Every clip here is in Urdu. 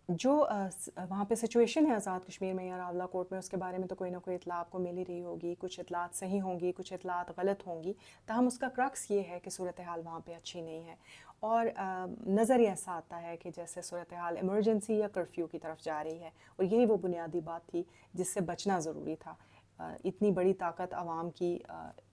جو وہاں پہ سچویشن ہے آزاد کشمیر میں یا راولہ کوٹ میں، اس کے بارے میں تو کوئی نہ کوئی اطلاع آپ کو مل ہی رہی ہوگی. کچھ اطلاعات صحیح ہوں گی، کچھ اطلاعات غلط ہوں گی. تاہم اس کا کرکس یہ ہے کہ صورتحال وہاں پہ اچھی نہیں ہے، اور نظر یہ ایسا آتا ہے کہ جیسے صورتحال ایمرجنسی یا کرفیو کی طرف جا رہی ہے. اور یہی وہ بنیادی بات تھی جس سے بچنا ضروری تھا. اتنی بڑی طاقت عوام کی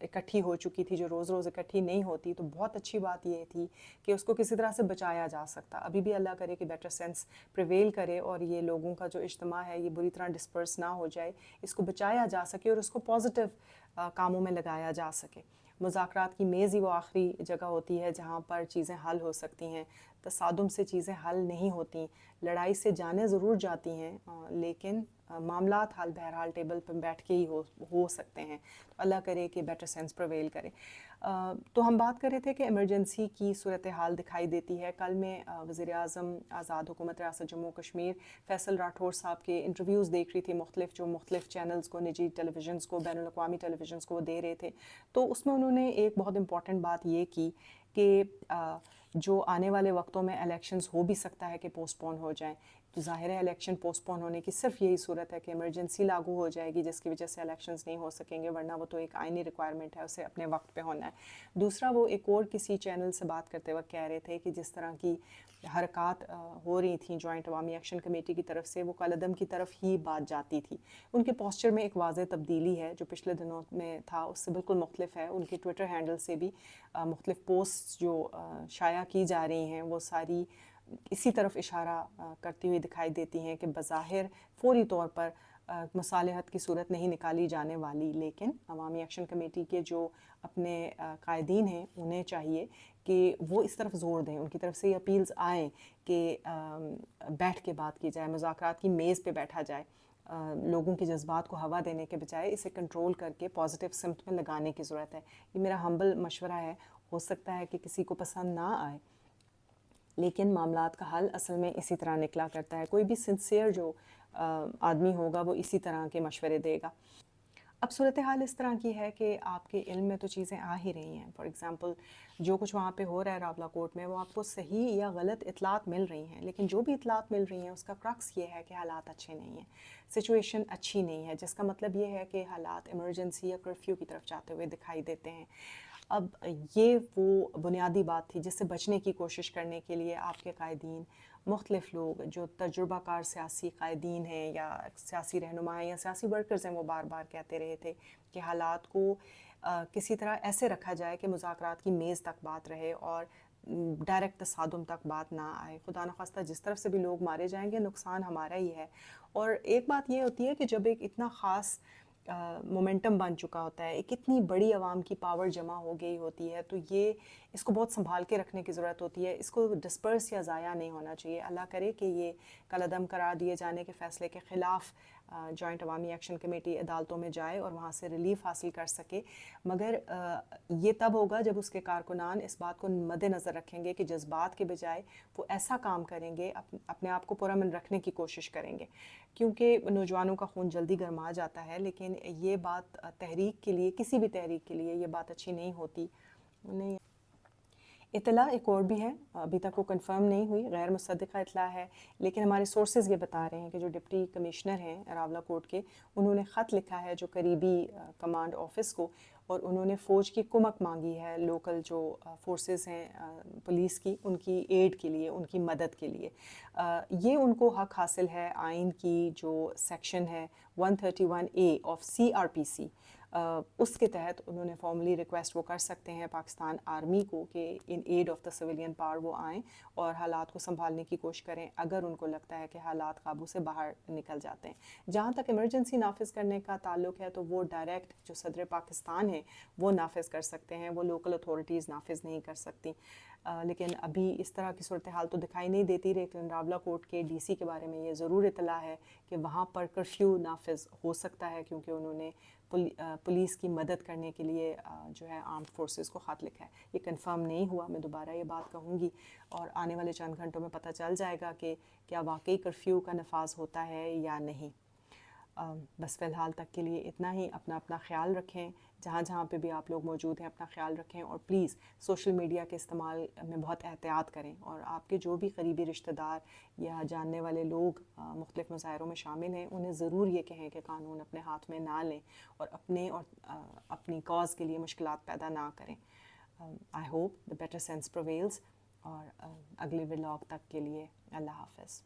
اکٹھی ہو چکی تھی جو روز روز اکٹھی نہیں ہوتی، تو بہت اچھی بات یہ تھی کہ اس کو کسی طرح سے بچایا جا سکتا. ابھی بھی اللہ کرے کہ بیٹر سینس پریویل کرے اور یہ لوگوں کا جو اجتماع ہے یہ بری طرح ڈسپرس نہ ہو جائے، اس کو بچایا جا سکے اور اس کو پازیٹیو کاموں میں لگایا جا سکے. مذاکرات کی میز ہی وہ آخری جگہ ہوتی ہے جہاں پر چیزیں حل ہو سکتی ہیں. تصادم سے چیزیں حل نہیں ہوتی، لڑائی سے جانیں ضرور جاتی ہیں، لیکن معاملات حل بہرحال ٹیبل پہ بیٹھ کے ہی ہو سکتے ہیں. اللہ کرے کہ بیٹر سینس پریویل کرے. تو ہم بات کر رہے تھے کہ ایمرجنسی کی صورتحال دکھائی دیتی ہے. کل میں وزیر اعظم آزاد حکومت ریاست جموں کشمیر فیصل راٹھور صاحب کے انٹرویوز دیکھ رہی تھی، مختلف چینلز کو، نجی ٹیلی ویژنز کو، بین الاقوامی ٹیلی ویژنز کو وہ دے رہے تھے. تو اس میں انہوں نے ایک بہت امپورٹنٹ بات یہ کی کہ جو آنے والے وقتوں میں الیکشنز ہو بھی سکتا ہے کہ پوسٹ پون ہو جائیں. تو ظاہر ہے الیکشن پوسٹ پون ہونے کی صرف یہی صورت ہے کہ ایمرجنسی لاگو ہو جائے گی جس کی وجہ سے الیکشنز نہیں ہو سکیں گے، ورنہ وہ تو ایک آئینی ریکوائرمنٹ ہے، اسے اپنے وقت پہ ہونا ہے. دوسرا، وہ ایک اور کسی چینل سے بات کرتے وقت کہہ رہے تھے کہ جس طرح کی حرکات ہو رہی تھیں جوائنٹ عوامی ایکشن کمیٹی کی طرف سے، وہ کالعدم کی طرف ہی بات جاتی تھی. ان کے پوسچر میں ایک واضح تبدیلی ہے جو پچھلے دنوں میں تھا اس سے بالکل مختلف ہے. ان کے ٹویٹر ہینڈل سے بھی مختلف پوسٹ جو شائع کی جا رہی ہیں وہ ساری اسی طرف اشارہ کرتی ہوئی دکھائی دیتی ہیں کہ بظاہر فوری طور پر مصالحت کی صورت نہیں نکالی جانے والی، لیکن عوامی ایکشن کمیٹی کے جو اپنے قائدین ہیں انہیں چاہیے کہ وہ اس طرف زور دیں، ان کی طرف سے یہ اپیلز آئیں کہ بیٹھ کے بات کی جائے، مذاکرات کی میز پہ بیٹھا جائے. لوگوں کے جذبات کو ہوا دینے کے بجائے اسے کنٹرول کر کے پازیٹیو سمت میں لگانے کی ضرورت ہے. یہ میرا ہمبل مشورہ ہے، ہو سکتا ہے کہ کسی کو پسند نہ آئے، لیکن معاملات کا حل اصل میں اسی طرح نکلا کرتا ہے. کوئی بھی سنسیئر جو آدمی ہوگا وہ اسی طرح کے مشورے دے گا. اب صورتحال اس طرح کی ہے کہ آپ کے علم میں تو چیزیں آ ہی رہی ہیں. فار ایگزامپل جو کچھ وہاں پہ ہو رہا ہے راولہ کوٹ میں، وہ آپ کو صحیح یا غلط اطلاعات مل رہی ہیں، لیکن جو بھی اطلاعات مل رہی ہیں اس کا کرکس یہ ہے کہ حالات اچھے نہیں ہیں، سچویشن اچھی نہیں ہے، جس کا مطلب یہ ہے کہ حالات ایمرجنسی یا کرفیو کی طرف جاتے ہوئے دکھائی دیتے ہیں. اب یہ وہ بنیادی بات تھی جس سے بچنے کی کوشش کرنے کے لیے آپ کے قائدین، مختلف لوگ جو تجربہ کار سیاسی قائدین ہیں یا سیاسی رہنما ہیں یا سیاسی ورکرز ہیں، وہ بار بار کہتے رہے تھے کہ حالات کو کسی طرح ایسے رکھا جائے کہ مذاکرات کی میز تک بات رہے اور ڈائریکٹ تصادم تک بات نہ آئے. خدا نخواستہ جس طرف سے بھی لوگ مارے جائیں گے نقصان ہمارا ہی ہے. اور ایک بات یہ ہوتی ہے کہ جب ایک اتنا خاص مومنٹم بن چکا ہوتا ہے، ایک اتنی بڑی عوام کی پاور جمع ہو گئی ہوتی ہے، تو یہ اس کو بہت سنبھال کے رکھنے کی ضرورت ہوتی ہے. اس کو ڈسپرس یا ضائع نہیں ہونا چاہیے. اللہ کرے کہ یہ کالعدم قرار دیے جانے کے فیصلے کے خلاف جوائنٹ عوامی ایکشن کمیٹی عدالتوں میں جائے اور وہاں سے ریلیف حاصل کر سکے، مگر یہ تب ہوگا جب اس کے کارکنان اس بات کو مد نظر رکھیں گے کہ جذبات کے بجائے وہ ایسا کام کریں گے، اپنے آپ کو پرامن رکھنے کی کوشش کریں گے. کیونکہ نوجوانوں کا خون جلدی گرما جاتا ہے، لیکن یہ بات تحریک کے لیے، کسی بھی تحریک کے لیے یہ بات اچھی نہیں ہوتی. نہیں، اطلاع ایک اور بھی ہے، ابھی تک وہ کنفرم نہیں ہوئی، غیر مصدقہ اطلاع ہے، لیکن ہمارے سورسز یہ بتا رہے ہیں کہ جو ڈپٹی کمشنر ہیں راولہ کوٹ کے، انہوں نے خط لکھا ہے جو قریبی کمانڈ آفس کو، اور انہوں نے فوج کی کمک مانگی ہے، لوکل جو فورسز ہیں پولیس کی، ان کی ایڈ کے لیے، ان کی مدد کے لیے. یہ ان کو حق حاصل ہے آئین کی جو سیکشن ہے 131A آف CRPC، اس کے تحت انہوں نے فارملی ریکویسٹ وہ کر سکتے ہیں پاکستان آرمی کو کہ in aid of the civilian power وہ آئیں اور حالات کو سنبھالنے کی کوشش کریں اگر ان کو لگتا ہے کہ حالات قابو سے باہر نکل جاتے ہیں. جہاں تک ایمرجنسی نافذ کرنے کا تعلق ہے تو وہ ڈائریکٹ جو صدر پاکستان ہیں وہ نافذ کر سکتے ہیں، وہ لوکل اتھارٹیز نافذ نہیں کر سکتی. لیکن ابھی اس طرح کی صورتحال تو دکھائی نہیں دیتی. لیکن راولہ کوٹ کے ڈی سی کے بارے میں یہ ضرور اطلاع ہے کہ وہاں پر کرفیو نافذ ہو سکتا ہے، کیونکہ انہوں نے پولیس کی مدد کرنے کے لیے جو ہے آرمڈ فورسز کو خط لکھا ہے. یہ کنفرم نہیں ہوا، میں دوبارہ یہ بات کہوں گی اور آنے والے چند گھنٹوں میں پتہ چل جائے گا کہ کیا واقعی کرفیو کا نفاذ ہوتا ہے یا نہیں. بس فی الحال تک کے لیے اتنا ہی. اپنا خیال رکھیں، جہاں جہاں پہ بھی آپ لوگ موجود ہیں اپنا خیال رکھیں، اور پلیز سوشل میڈیا کے استعمال میں بہت احتیاط کریں، اور آپ کے جو بھی قریبی رشتہ دار یا جاننے والے لوگ مختلف مظاہروں میں شامل ہیں انہیں ضرور یہ کہیں کہ قانون اپنے ہاتھ میں نہ لیں اور اپنی کاز کے لیے مشکلات پیدا نہ کریں۔ I hope the better sense پرویلز، اور اگلے ولاگ تک کے لیے اللہ حافظ۔